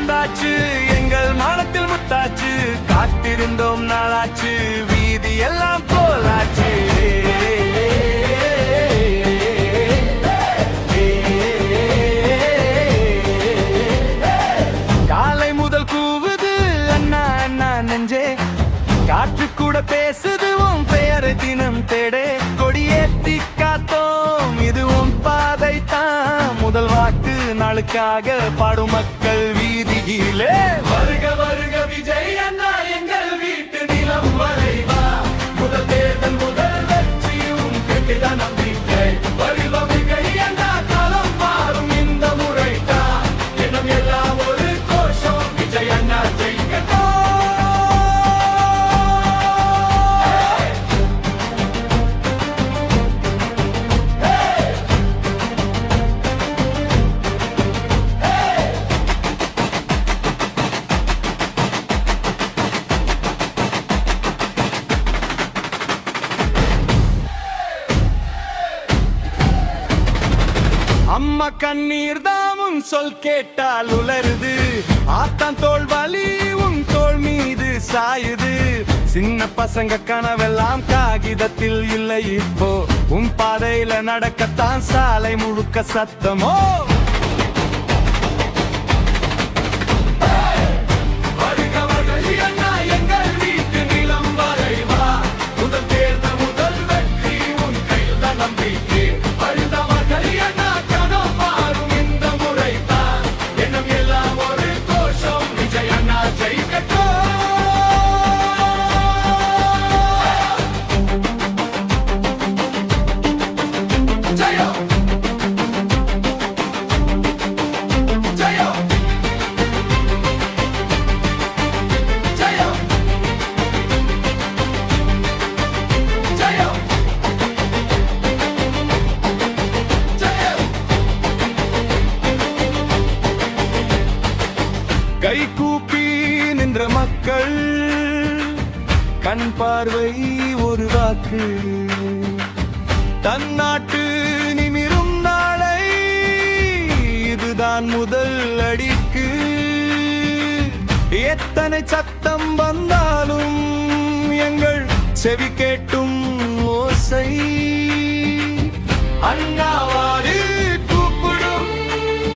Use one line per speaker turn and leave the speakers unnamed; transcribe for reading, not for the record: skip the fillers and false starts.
வந்தாச்சு, எங்கள் மானத்தில் முத்தாச்சு, காத்திருந்தோம் நாளாச்சு, வீதி எல்லாம் போலாச்சு. காலை முதல் கூவுது அண்ணா அண்ணா நெஞ்சே, காற்று கூட பேசுது உன் பெயரை தினம் தேடே. கொடியேத்தி காத்தோம் இதுவும் பாதை தான், முதல் வாக்கு நாளுக்காக பாடும் மக்கள் வீதியிலே. வருக வருக விஜய் அண்ணா எங்கள் வீட்டு நிலம் வரைவா, முதல் தேர்தல் முதல் வெற்றியும் கெட்டிட நம்பிக்கை. வருக மிகை அண்ணா காலம் மாறும் இந்த முறைதான், எண்ணம் எல்லாம் ஒரு கோஷம் விஜய் அண்ணா ஜெயிக்கட்டும். அம்மா கண்ணீர் தான் உன் சொல் கேட்டால் உலருது, ஆத்தான் தோல் வலி உன் தோல் மீது சாயுது. சின்ன பசங்க கனவெல்லாம் காகிதத்தில் இல்லை இப்போ, உன் பாதையில நடக்கத்தான் சாலை முழுக்க சத்தமோ. கை கூப்பி நின்ற மக்கள், கண் பார்வை ஒரு வாக்கு, தன்னாட்டு நிமிரும் நாளை இதுதான் முதல் அடிக்கு. எத்தனை சத்தம் வந்தாலும் எங்கள் செவி கேட்டும் ஓசை அண்ணாவாடு.